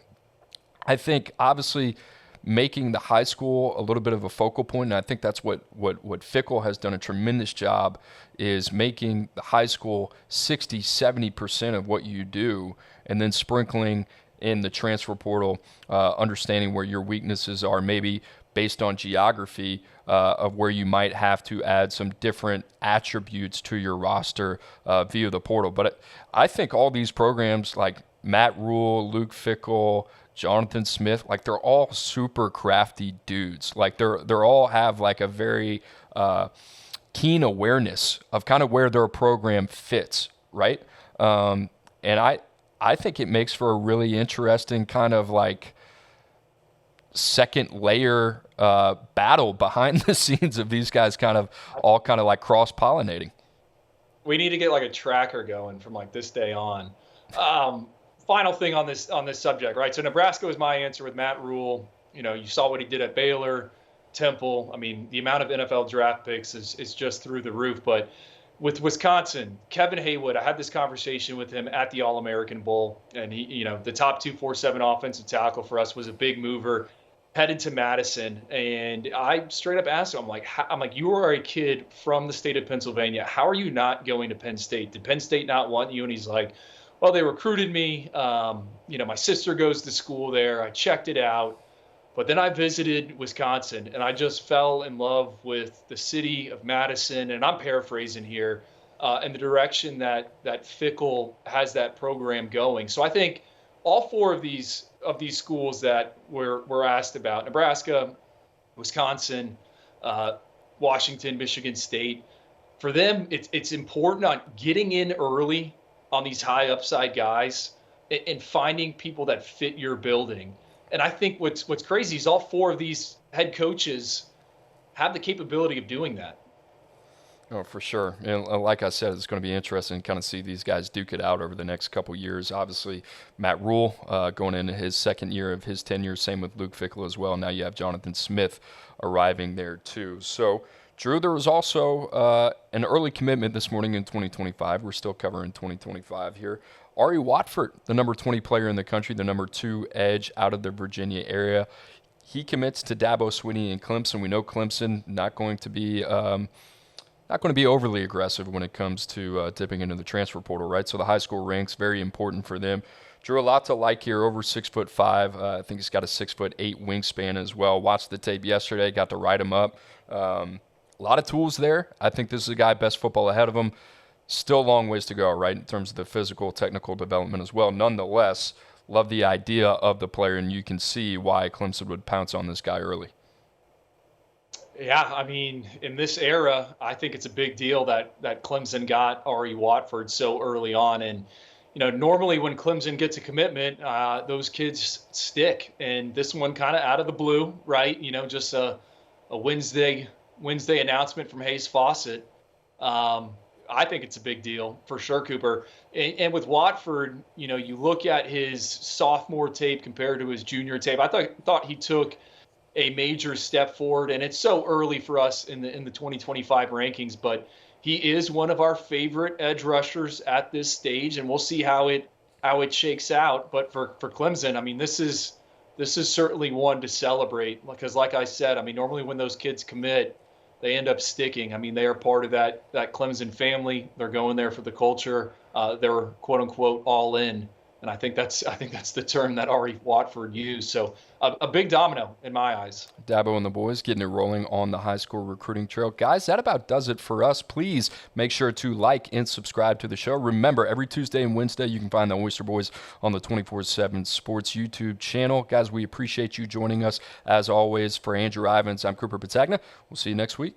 Speaker 1: I think, obviously, making the high school a little bit of a focal point, and I think that's what Fickell has done a tremendous job, is making the high school 60, 70% of what you do, and then sprinkling in the transfer portal, understanding where your weaknesses are, maybe based on geography of where you might have to add some different attributes to your roster via the portal. But I think all these programs like Matt Rule, Luke Fickell, Jonathan Smith, like they're all super crafty dudes. Like they're all have like a very keen awareness of kind of where their program fits, right? And I think it makes for a really interesting kind of like second layer battle behind the scenes of these guys kind of all kind of like cross-pollinating.
Speaker 2: We need to get like a tracker going from like this day on. Final thing on this subject, right? So Nebraska was my answer with Matt Rule. You saw what he did at Baylor, Temple. I mean, the amount of NFL draft picks is just through the roof. But with Wisconsin, Kevin Haywood, I had this conversation with him at the All-American Bowl, and he, the top 247 offensive tackle for us, was a big mover, headed to Madison, and I straight up asked him, I'm like, you are a kid from the state of Pennsylvania. How are you not going to Penn State? Did Penn State not want you? And he's like, well, they recruited me. My sister goes to school there. I checked it out. But then I visited Wisconsin, and I just fell in love with the city of Madison, and I'm paraphrasing here, and the direction that Fickell has that program going. So I think all 4 of these schools that we're asked about, Nebraska, Wisconsin, Washington, Michigan State, for them, it's important on getting in early on these high upside guys and finding people that fit your building. And I think what's crazy is all 4 of these head coaches have the capability of doing that.
Speaker 1: Oh, for sure. And like I said, it's going to be interesting to kind of see these guys duke it out over the next couple of years. Obviously, Matt Rule going into his second year of his tenure, same with Luke Fickell as well. Now you have Jonathan Smith arriving there too. So, Drew, there was also an early commitment this morning in 2025. We're still covering 2025 here. Ari Watford, the number 20 player in the country, the number 2 edge out of the Virginia area. He commits to Dabo Swinney and Clemson. We know Clemson not going to be overly aggressive when it comes to dipping into the transfer portal, right? So the high school ranks very important for them. Drew, a lot to like here. Over 6'5". I think he's got a 6'8" wingspan as well. Watched the tape yesterday. Got to write him up. A lot of tools there. I think this is a guy, best football ahead of him. Still a long ways to go, right, in terms of the physical, technical development as well. Nonetheless, love the idea of the player, and you can see why Clemson would pounce on this guy early.
Speaker 2: Yeah, I mean, in this era, I think it's a big deal that Clemson got Ari Watford so early on. And, normally when Clemson gets a commitment, those kids stick. And this one kind of out of the blue, right? Just a Wednesday announcement from Hayes Fawcett. I think it's a big deal for sure, Cooper. And with Watford, you look at his sophomore tape compared to his junior tape. I thought he took a major step forward, and it's so early for us in the 2025 rankings, but he is one of our favorite edge rushers at this stage, and we'll see how it shakes out. But for Clemson, I mean, this is certainly one to celebrate, because like I said, I mean, normally when those kids commit, they end up sticking. I mean, they are part of that Clemson family. They're going there for the culture. They're quote unquote all in. And I think that's the term that Ari Watford used. So a big domino in my eyes.
Speaker 1: Dabo and the boys getting it rolling on the high school recruiting trail. Guys, that about does it for us. Please make sure to like and subscribe to the show. Remember, every Tuesday and Wednesday, you can find the Oyster Boys on the 24/7 Sports YouTube channel. Guys, we appreciate you joining us. As always, for Andrew Ivins, I'm Cooper Petagna. We'll see you next week.